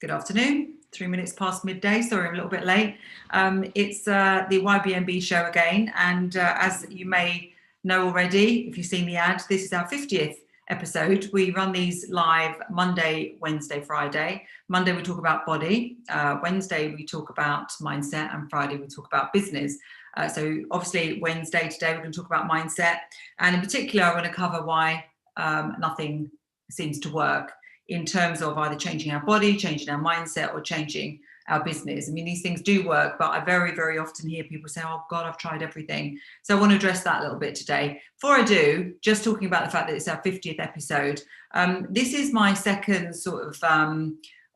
Good afternoon. 3 minutes past midday. Sorry, I'm a little bit late. It's the YBMB show again. And as you may know already, if you've seen the ad, this is our 50th episode. We run these live Monday, Wednesday, Friday. Monday, we talk about body. Wednesday, we talk about mindset. And Friday, we talk about business. So obviously, Wednesday today, we're going to talk about mindset. And in particular, I want to cover why nothing seems to work in terms of either changing our body, changing our mindset, or changing our business. I mean, these things do work, but I very, very often hear people say, oh God, I've tried everything. So I want to address that a little bit today. Before I do, just talking about the fact that it's our 50th episode. This is my second sort of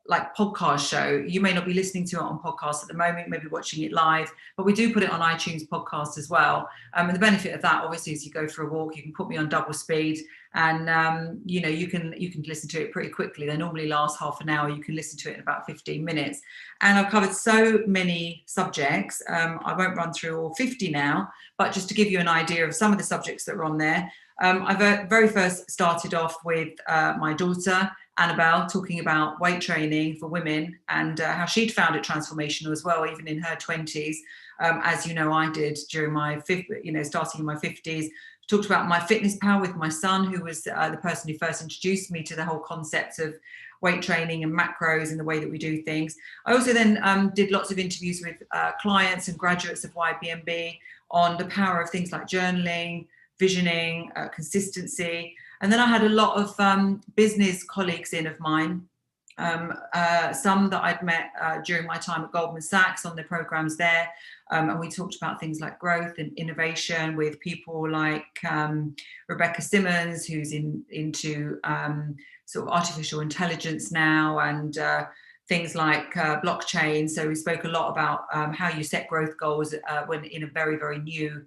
like podcast show. You may not be listening to it on podcast at the moment, maybe watching it live, but we do put it on iTunes podcast as well. And the benefit of that, obviously, is you go for a walk, you can put me on double speed, and you know, you can listen to it pretty quickly. They normally last half an hour. You can listen to it in about 15 minutes. And I've covered so many subjects. I won't run through all 50 now, but just to give you an idea of some of the subjects that are on there. I very first started off with my daughter, Annabelle, talking about weight training for women and how she'd found it transformational as well, even in her 20s, as you know I did during my starting in my 50s. Talked about my fitness power with my son, who was the person who first introduced me to the whole concept of weight training and macros and the way that we do things. I also then did lots of interviews with clients and graduates of YBMB on the power of things like journaling, visioning, consistency. And then I had a lot of business colleagues of mine, some that I'd met during my time at Goldman Sachs on the programs there. And we talked about things like growth and innovation with people like Rebecca Simmons, who's into sort of artificial intelligence now, and things like blockchain. So we spoke a lot about how you set growth goals when in a very, very new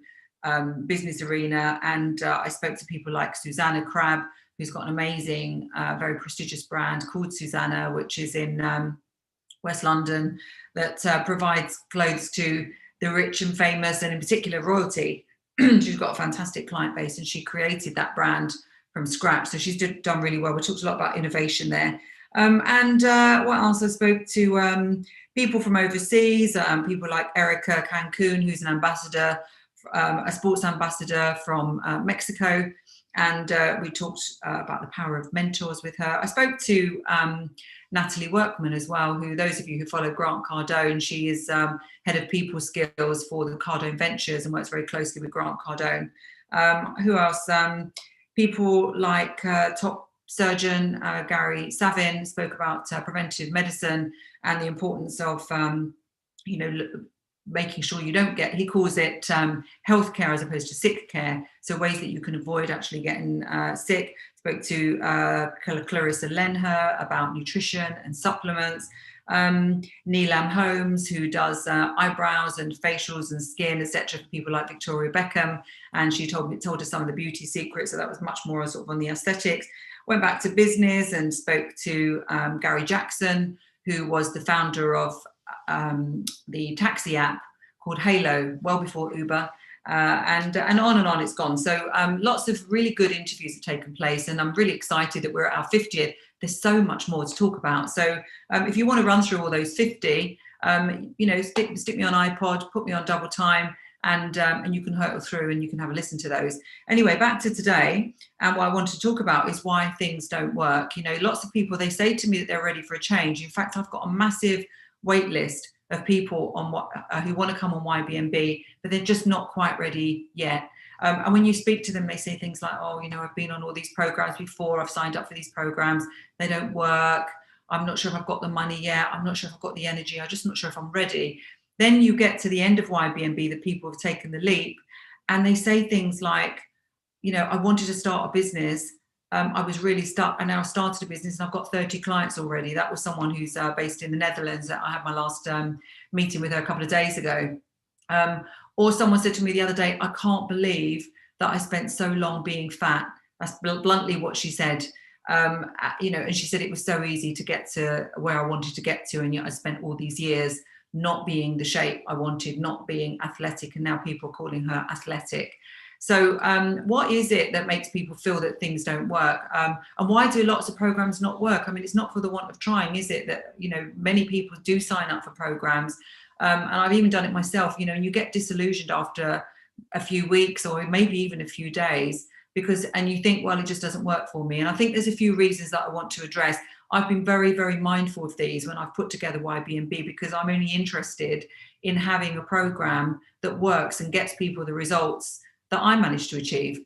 business arena. And I spoke to people like Susanna Crabb, who's got an amazing, very prestigious brand called Susanna, which is in West London, that provides clothes to the rich and famous, and in particular royalty. She's got a fantastic client base, and she created that brand from scratch. So she's done really well. We talked a lot about innovation there. And what else? I spoke to people from overseas, people like Erica Cancun, who's an ambassador, a sports ambassador from Mexico. And we talked about the power of mentors with her. I spoke to Natalie Workman as well, who, those of you who follow Grant Cardone, she is head of people skills for the Cardone Ventures and works very closely with Grant Cardone. Who else? People like top surgeon Gary Savin spoke about preventive medicine and the importance of, making sure you don't get, he calls it healthcare as opposed to sick care. So ways that you can avoid actually getting sick. Spoke to Clarissa Lenher about nutrition and supplements. Neelam Holmes, who does eyebrows and facials and skin, etc., for people like Victoria Beckham. And she told us some of the beauty secrets. So that was much more sort of on the aesthetics. Went back to business and spoke to Gary Jackson, who was the founder of the taxi app called Halo, well before Uber, and on it's gone. So lots of really good interviews have taken place, and I'm really excited that we're at our 50th. There's so much more to talk about. So if you want to run through all those 50, stick me on iPod, put me on double time, and you can hurtle through and you can have a listen to those. Anyway, back to today, and what I want to talk about is why things don't work. You know, lots of people, they say to me that they're ready for a change. In fact, I've got a massive wait list of people on who want to come on YBMB, but they're just not quite ready yet. And when you speak to them, they say things like, oh, I've been on all these programs before, I've signed up for these programs, they don't work, I'm not sure if I've got the money yet, I'm not sure if I've got the energy, I'm just not sure if I'm ready. Then you get to the end of YBMB, the people have taken the leap, and they say things like, I wanted to start a business, I was really stuck, and now I've started a business and I've got 30 clients already. That was someone who's based in the Netherlands. I had my last meeting with her a couple of days ago. Or someone said to me the other day, I can't believe that I spent so long being fat. That's bluntly what she said. And she said it was so easy to get to where I wanted to get to, and yet I spent all these years not being the shape I wanted, not being athletic, and now people are calling her athletic. So what is it that makes people feel that things don't work? And why do lots of programs not work? I mean, it's not for the want of trying, is it? That, you know, many people do sign up for programs. And I've even done it myself, you know, and you get disillusioned after a few weeks or maybe even a few days and you think, well, it just doesn't work for me. And I think there's a few reasons that I want to address. I've been very, very mindful of these when I've put together YBMB, because I'm only interested in having a program that works and gets people the results that I managed to achieve.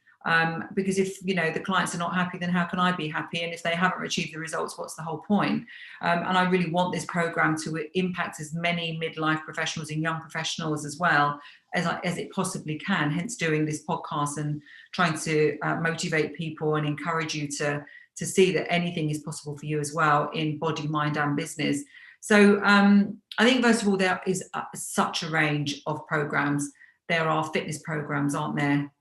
Because if, you know, the clients are not happy, then how can I be happy? And if they haven't achieved the results, what's the whole point? And I really want this program to impact as many midlife professionals and young professionals as well as it possibly can, hence doing this podcast and trying to motivate people and encourage you to see that anything is possible for you as well in body, mind and business. So I think, first of all, there is such a range of programs. There are fitness programs, aren't there?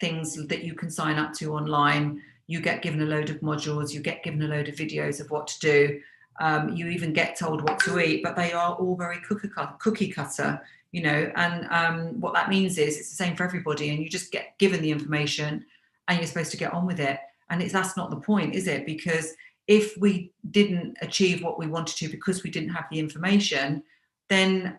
Things that you can sign up to online. You get given a load of modules, you get given a load of videos of what to do. You even get told what to eat, but they are all very cookie cutter, you know, and what that means is it's the same for everybody, and you just get given the information and you're supposed to get on with it. And that's not the point, is it? Because if we didn't achieve what we wanted to because we didn't have the information, then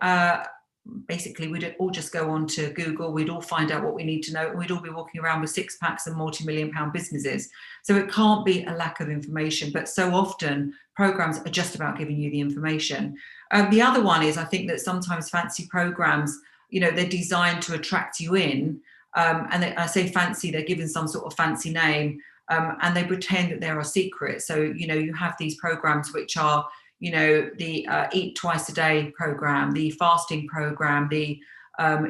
basically we'd all just go on to Google, we'd all find out what we need to know, and we'd all be walking around with six packs and multi-million-pound businesses. So it can't be a lack of information, but so often programs are just about giving you the information. The other one is, I think that sometimes fancy programs, you know, they're designed to attract you in, and I say fancy, they're given some sort of fancy name, and they pretend that there are secrets. So, you know, you have these programs which are, you know, the eat twice a day program, the fasting program, the,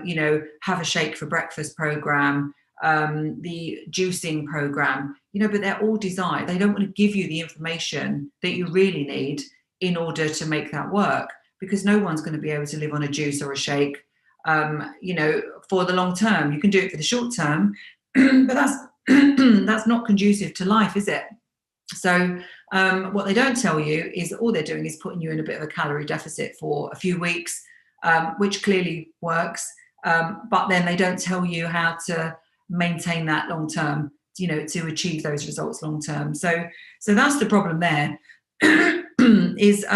you know, have a shake for breakfast program, the juicing program, you know, but they're all designed. They don't want to give you the information that you really need in order to make that work, because no one's going to be able to live on a juice or a shake, you know, for the long term. You can do it for the short term, but that's not conducive to life, is it? So what they don't tell you is all they're doing is putting you in a bit of a calorie deficit for a few weeks, which clearly works. But then they don't tell you how to maintain that long term, you know, to achieve those results long term. So that's the problem there, is,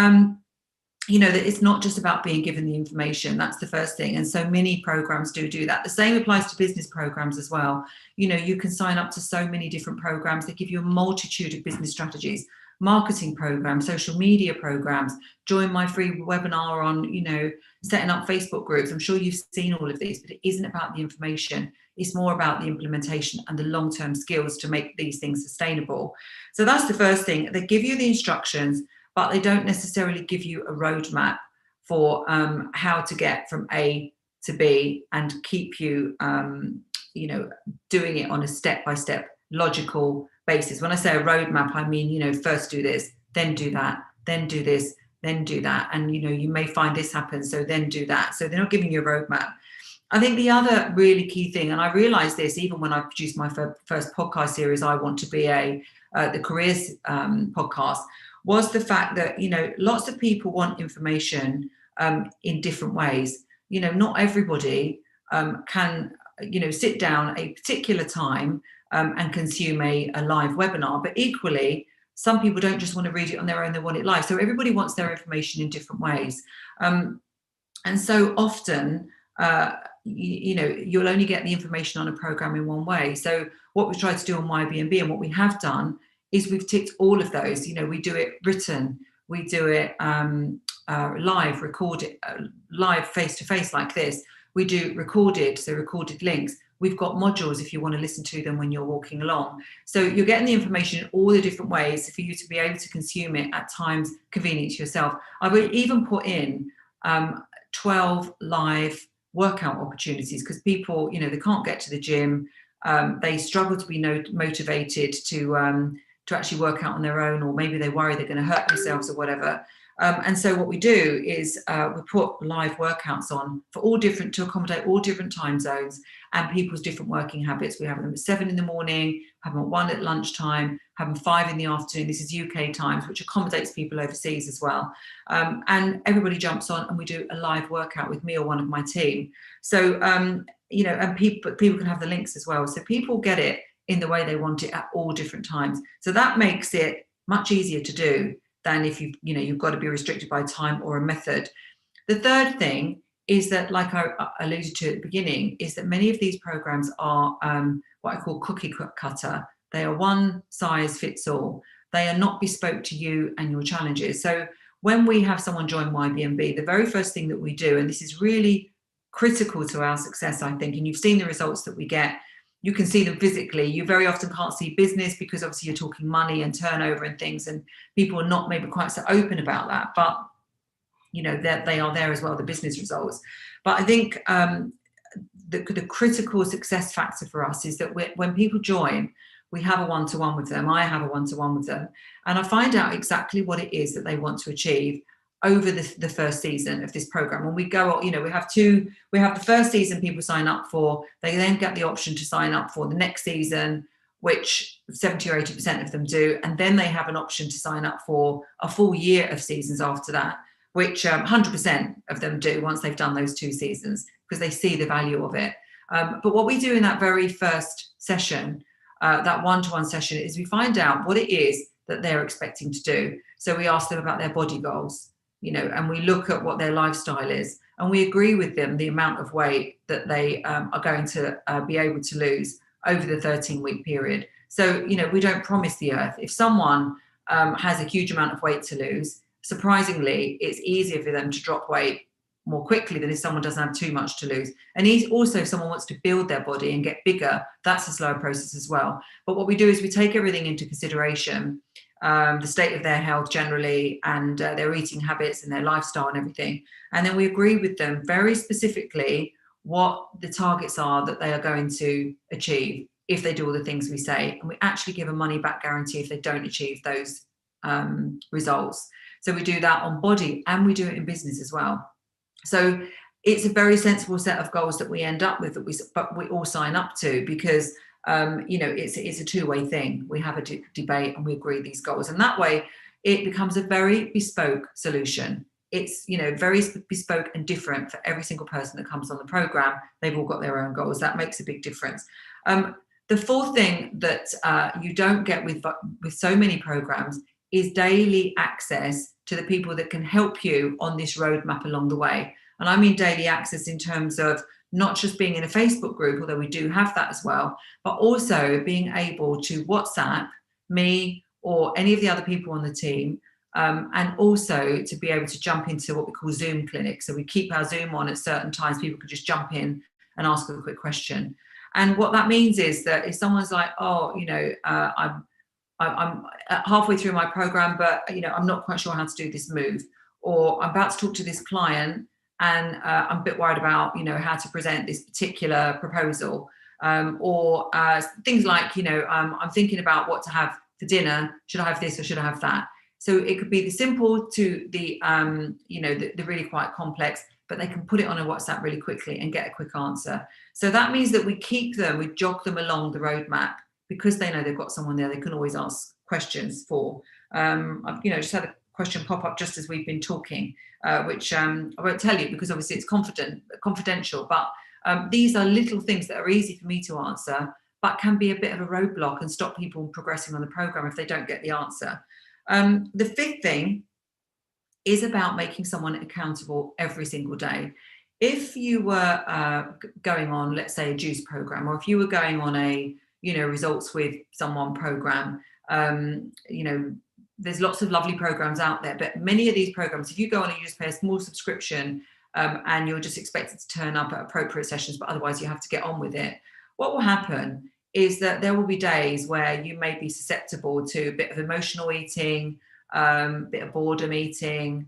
you know, that it's not just about being given the information. That's the first thing. And so many programs do that. The same applies to business programs as well. You know, you can sign up to so many different programs. They give you a multitude of business strategies, marketing programs, social media programs. Join my free webinar on, you know, setting up Facebook groups. I'm sure you've seen all of these, but it isn't about the information. It's more about the implementation and the long-term skills to make these things sustainable. So that's the first thing. They give you the instructions, but they don't necessarily give you a roadmap for how to get from A to B and keep you, you know, doing it on a step-by-step logical basis. When I say a roadmap, I mean, you know, first do this, then do that, then do this, then do that. And, you know, you may find this happens, so then do that. So they're not giving you a roadmap. I think the other really key thing, and I realized this even when I produced my first podcast series, I Want to Be the Careers podcast, was the fact that, you know, lots of people want information in different ways. You know, not everybody can, you know, sit down a particular time and consume a live webinar, but equally, some people don't just want to read it on their own, they want it live. So everybody wants their information in different ways. And so often, you know, you'll only get the information on a program in one way. So what we try to do on YBMB, and what we have done, is we've ticked all of those. You know, we do it written, we do it live, recorded, live face-to-face like this. We do recorded, so recorded links. We've got modules if you want to listen to them when you're walking along. So you're getting the information in all the different ways for you to be able to consume it at times convenient to yourself. I would even put in 12 live workout opportunities, because people, you know, they can't get to the gym. They struggle to be motivated to actually work out on their own, or maybe they worry they're going to hurt themselves or whatever. And so what we do is we put live workouts on for all different, to accommodate all different time zones and people's different working habits. We have them at 7 in the morning, have them at 1 at lunchtime, have them 5 in the afternoon. This is UK times, which accommodates people overseas as well. And everybody jumps on and we do a live workout with me or one of my team. So and people can have the links as well. So people get it in the way they want it at all different times. So that makes it much easier to do than if you've got to be restricted by time or a method. The third thing is that, like I alluded to at the beginning, is that many of these programs are what I call cookie cutter. They are one size fits all. They are not bespoke to you and your challenges. So when we have someone join YBMB, the very first thing that we do, and this is really critical to our success, I think, and you've seen the results that we get, you can see them physically. You very often can't see business because obviously you're talking money and turnover and things, and people are not maybe quite so open about that, but that they are there as well, the business results. But I think the critical success factor for us is that when people join, we have a one-to-one with them. I have a one-to-one with them, and I find out exactly what it is that they want to achieve over the first season of this program. When we go, we have the first season people sign up for. They then get the option to sign up for the next season, which 70 or 80% of them do, and then they have an option to sign up for a full year of seasons after that, which 100% of them do once they've done those 2 seasons, because they see the value of it. But what we do in that very first session, that one-to-one session, is we find out what it is that they're expecting to do. So we ask them about their body goals, and we look at what their lifestyle is, and we agree with them the amount of weight that they are going to be able to lose over the 13-week period. So, we don't promise the earth. If someone has a huge amount of weight to lose, surprisingly, it's easier for them to drop weight more quickly than if someone doesn't have too much to lose. And also, if someone wants to build their body and get bigger, that's a slower process as well. But what we do is we take everything into consideration, the state of their health generally, and their eating habits and their lifestyle and everything. And then we agree with them very specifically what the targets are that they are going to achieve if they do all the things we say. And we actually give a money back guarantee if they don't achieve those results. So we do that on body, and we do it in business as well. So it's a very sensible set of goals that we end up with, but we all sign up to, because it's a two-way thing. We have a debate and we agree these goals, and that way it becomes a very bespoke solution. It's very bespoke and different for every single person that comes on the program. They've all got their own goals. That makes a big difference. The fourth thing that you don't get with so many programs is daily access to the people that can help you on this roadmap along the way. And I mean daily access in terms of not just being in a Facebook group, although we do have that as well, but also being able to WhatsApp me or any of the other people on the team, and also to be able to jump into what we call Zoom clinics. So we keep our Zoom on at certain times. People can just jump in and ask a quick question. And what that means is that if someone's like, I'm halfway through my program, but I'm not quite sure how to do this move, or I'm about to talk to this client and I'm a bit worried about how to present this particular proposal, or things like I'm thinking about what to have for dinner. Should I have this or should I have that? So it could be the simple to the the really quite complex, but they can put it on a WhatsApp really quickly and get a quick answer. So that means that we jog them along the roadmap, because they know they've got someone there they can always ask questions for. I've just had a question pop up just as we've been talking, which I won't tell you because obviously it's confidential, but these are little things that are easy for me to answer, but can be a bit of a roadblock and stop people progressing on the program if they don't get the answer. The fifth thing is about making someone accountable every single day. If you were going on, let's say, a juice program, or if you were going on a results with someone program, there's lots of lovely programs out there, but many of these programs, if you go on and you just pay a small subscription, and you're just expected to turn up at appropriate sessions, but otherwise you have to get on with it, what will happen is that there will be days where you may be susceptible to a bit of emotional eating, a bit of boredom eating,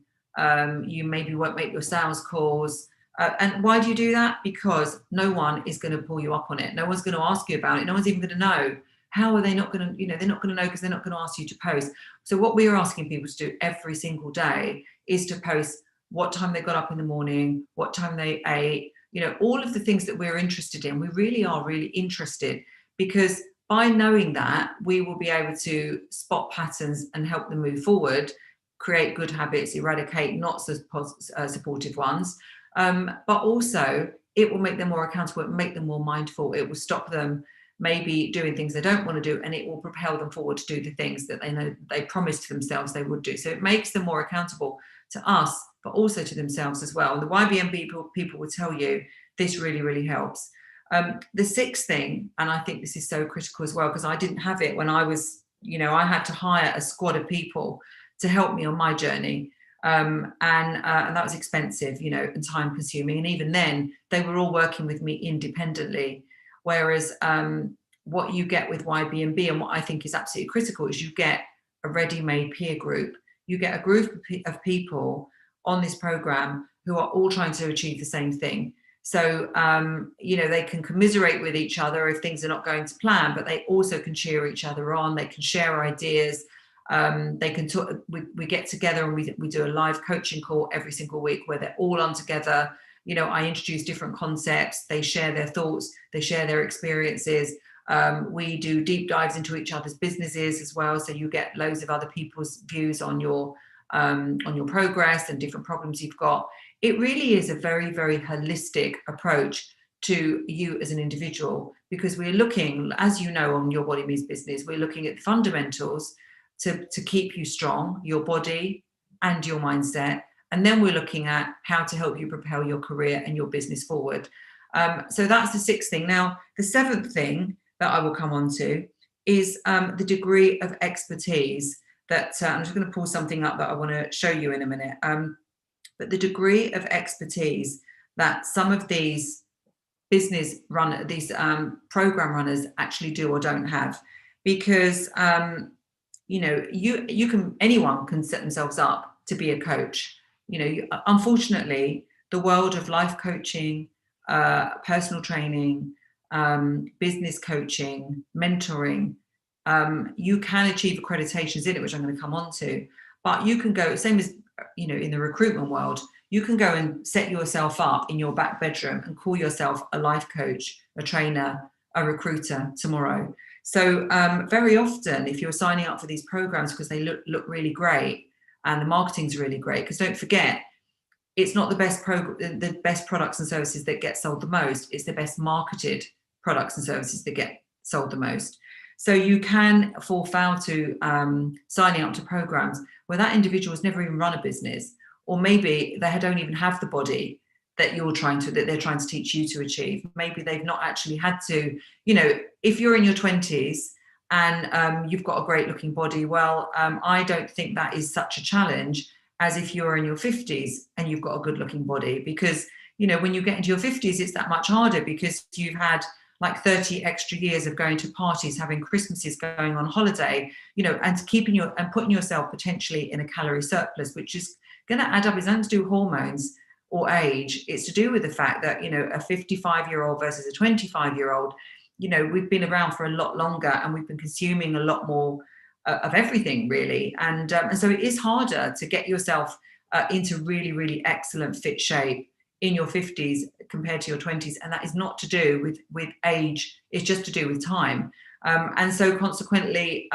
you maybe won't make your sales calls. And why do you do that? Because no one is going to pull you up on it. No one's going to ask you about it. No one's even going to know. How are they not going to, they're not going to know because they're not going to ask you to post. So what we are asking people to do every single day is to post what time they got up in the morning, what time they ate, all of the things that we're interested in. We really are really interested, because by knowing that, we will be able to spot patterns and help them move forward, create good habits, eradicate not so supportive ones. But also it will make them more accountable, it will make them more mindful, it will stop them maybe doing things they don't want to do, and it will propel them forward to do the things that they know they promised to themselves they would do. So it makes them more accountable to us, but also to themselves as well. And the YBMB people will tell you this really, really helps. The sixth thing, and I think this is so critical as well, because I didn't have it when I was, I had to hire a squad of people to help me on my journey. And that was expensive, and time consuming. And even then, they were all working with me independently. Whereas what you get with YBMB, and what I think is absolutely critical, is you get a ready-made peer group. You get a group of people on this program who are all trying to achieve the same thing. So, they can commiserate with each other if things are not going to plan, but they also can cheer each other on. They can share ideas. They can talk. We get together and we do a live coaching call every single week where they're all on together. I introduce different concepts. They share their thoughts. They share their experiences. We do deep dives into each other's businesses as well. So you get loads of other people's views on your progress and different problems you've got. It really is a very, very holistic approach to you as an individual, because we're looking, as you know, on Your Body Means Business, we're looking at the fundamentals to keep you strong, your body and your mindset. And then we're looking at how to help you propel your career and your business forward. So that's the sixth thing. Now, the seventh thing that I will come on to is the degree of expertise that I'm just going to pull something up that I want to show you in a minute. But the degree of expertise that some of these program runners actually do or don't have, because anyone can set themselves up to be a coach. Unfortunately, the world of life coaching, personal training, business coaching, mentoring, you can achieve accreditations in it, which I'm going to come on to, but you can go, same as, in the recruitment world, you can go and set yourself up in your back bedroom and call yourself a life coach, a trainer, a recruiter tomorrow. So very often, if you're signing up for these programs because they look really great and the marketing's really great, because don't forget, it's not the best products and services that get sold the most, it's the best marketed products and services that get sold the most. So you can fall foul to signing up to programs where that individual has never even run a business, or maybe they don't even have the body that they're trying to teach you to achieve. Maybe they've not actually had to, if you're in your 20s and you've got a great looking body, well, I don't think that is such a challenge as if you're in your 50s and you've got a good looking body, because, when you get into your 50s, it's that much harder because you've had like 30 extra years of going to parties, having Christmases, going on holiday, and putting yourself potentially in a calorie surplus, which is going to add up. It's nothing to do with hormones or age. It's to do with the fact that, a 55-year-old versus a 25-year-old, we've been around for a lot longer and we've been consuming a lot more of everything, really. And so it is harder to get yourself into really, really excellent fit shape in your 50s compared to your 20s. And that is not to do with age. It's just to do with time. And so consequently,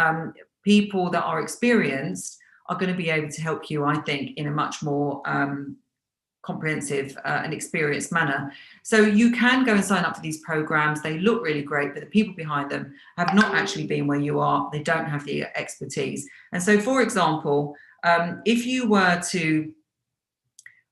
people that are experienced are going to be able to help you, I think, in a much more comprehensive and experienced manner. So you can go and sign up for these programs. They look really great, but the people behind them have not actually been where you are. They don't have the expertise. And so, for example, if you were to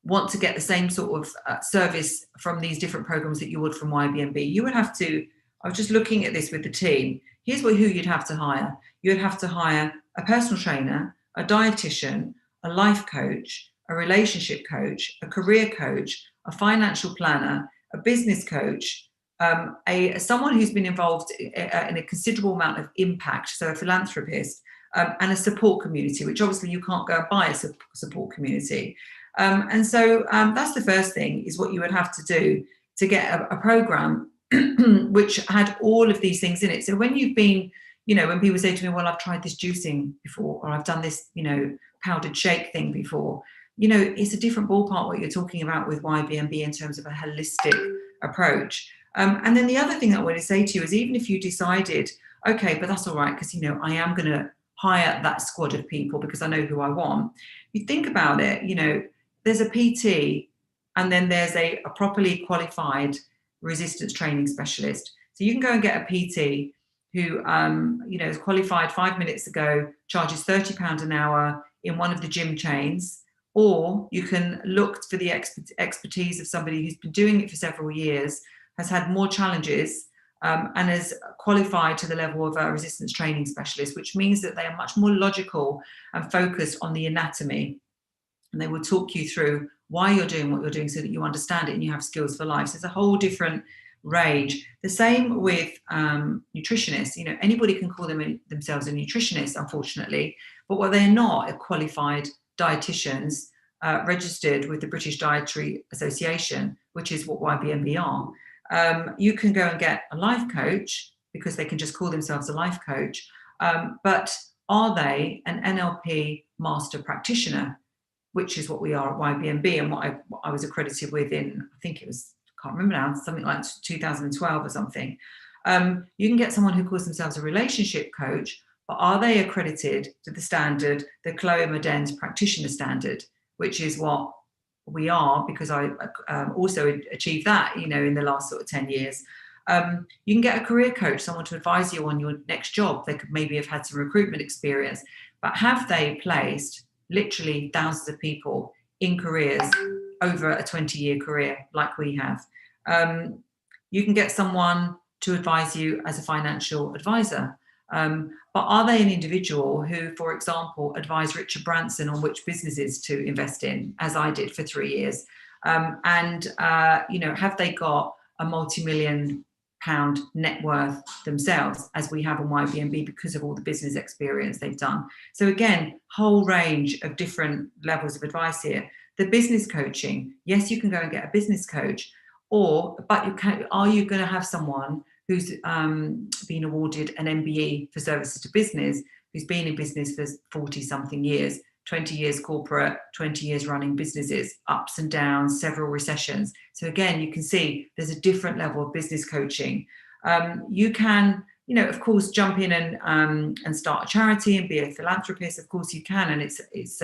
want to get the same sort of service from these different programs that you would from YBMB, you would have to, I was just looking at this with the team. Here's who you'd have to hire. You'd have to hire a personal trainer, a dietitian, a life coach, a relationship coach, a career coach, a financial planner, a business coach, someone who's been involved in a considerable amount of impact, so a philanthropist, and a support community, which obviously you can't go and buy a support community. And so that's the first thing, is what you would have to do to get a program which had all of these things in it. So when you've been, when people say to me, well, I've tried this juicing before, or I've done this, powdered shake thing before, it's a different ballpark what you're talking about with YBMB in terms of a holistic approach. And then the other thing that I want to say to you is, even if you decided, okay, but that's all right, because, I am going to hire that squad of people because I know who I want. You think about it, there's a PT and then there's a properly qualified resistance training specialist. So you can go and get a PT who is qualified 5 minutes ago, charges £30 an hour in one of the gym chains, or you can look for the expertise of somebody who's been doing it for several years, has had more challenges, and is qualified to the level of a resistance training specialist, which means that they are much more logical and focused on the anatomy. And they will talk you through why you're doing what you're doing so that you understand it and you have skills for life. So it's a whole different range. The same with nutritionists. Anybody can call themselves a nutritionist, unfortunately, but what they're not are qualified dietitians registered with the British Dietary Association, which is what YBMB are. You can go and get a life coach because they can just call themselves a life coach, but are they an NLP master practitioner, which is what we are at YBMB and what I was accredited with in, I think it was, I can't remember now, something like 2012 or something. You can get someone who calls themselves a relationship coach, but are they accredited to the standard, the Chloe Moden's practitioner standard, which is what we are, because I also achieved that, in the last sort of 10 years. You can get a career coach, someone to advise you on your next job. They could maybe have had some recruitment experience, but have they placed literally thousands of people in careers over a 20-year career like we have? You can get someone to advise you as a financial advisor. But are they an individual who, for example, advised Richard Branson on which businesses to invest in, as I did for 3 years? Have they got a multi-million-pound net worth themselves, as we have on YBMB, because of all the business experience they've done? So again, whole range of different levels of advice here. The business coaching, yes, you can go and get a business coach, but are you going to have someone who's been awarded an MBE for services to business, who's been in business for 40-something years, 20 years corporate, 20 years running businesses, ups and downs, several recessions. So again, you can see there's a different level of business coaching. You can, of course, jump in and start a charity and be a philanthropist. Of course you can, and it's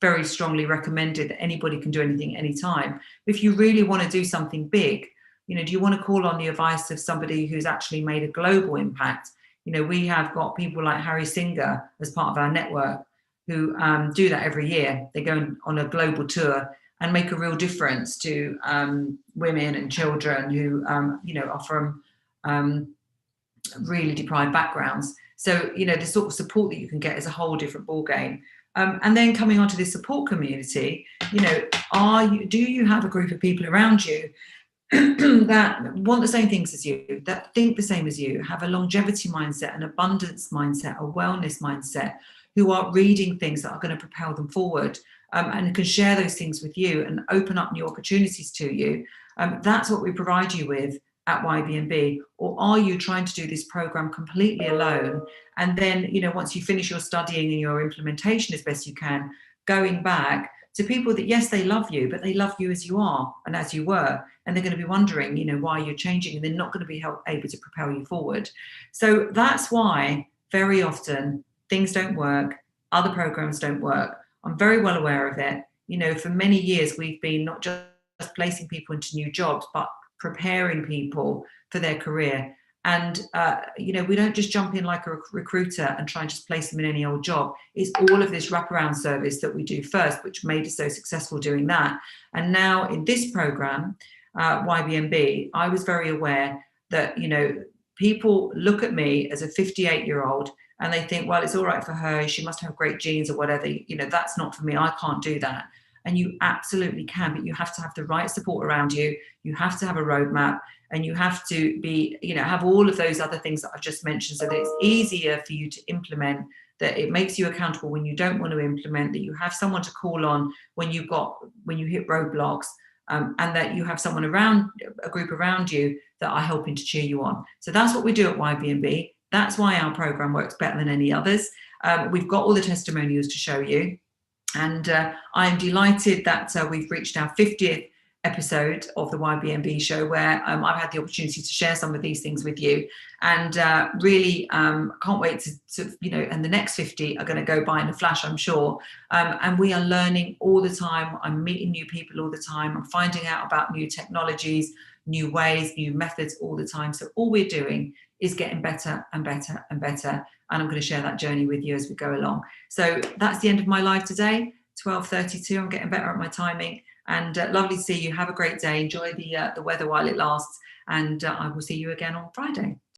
very strongly recommended that anybody can do anything anytime. If you really want to do something big, do you want to call on the advice of somebody who's actually made a global impact? We have got people like Harry Singer as part of our network who do that every year. They go on a global tour and make a real difference to women and children who, are from really deprived backgrounds. So, the sort of support that you can get is a whole different ballgame. And then coming onto this support community, do you have a group of people around you that want the same things as you, that think the same as you, have a longevity mindset, an abundance mindset, a wellness mindset, who are reading things that are going to propel them forward, and can share those things with you and open up new opportunities to you? That's what we provide you with at YBMB. Or are you trying to do this program completely alone, and then once you finish your studying and your implementation as best you can, going back to people that, yes, they love you, but they love you as you are and as you were, and they're going to be wondering, why you're changing, and they're not going to be able to propel you forward. So that's why very often things don't work, other programs don't work. I'm very well aware of it. For many years we've been not just placing people into new jobs, but preparing people for their career. And, we don't just jump in like a recruiter and try and just place them in any old job. It's all of this wraparound service that we do first, which made us so successful doing that. And now in this program, YBMB, I was very aware that, people look at me as a 58-year-old and they think, well, it's all right for her, she must have great genes or whatever. That's not for me. I can't do that. And you absolutely can, but you have to have the right support around you. You have to have a roadmap, and you have to be, have all of those other things that I've just mentioned, so that it's easier for you to implement, that it makes you accountable when you don't want to implement, that you have someone to call on when you hit roadblocks, and that you have someone around, a group around you that are helping to cheer you on. So that's what we do at YBMB. That's why our program works better than any others. We've got all the testimonials to show you. And I'm delighted that we've reached our 50th episode of the YBMB show, where I've had the opportunity to share some of these things with you, and really can't wait to and the next 50 are going to go by in a flash, I'm sure. And we are learning all the time. I'm meeting new people all the time. I'm finding out about new technologies, new ways, new methods all the time. So all we're doing is getting better and better and better. And I'm going to share that journey with you as we go along. So that's the end of my live today, 12:32. I'm getting better at my timing. And lovely to see you. Have a great day. Enjoy the weather while it lasts. And I will see you again on Friday.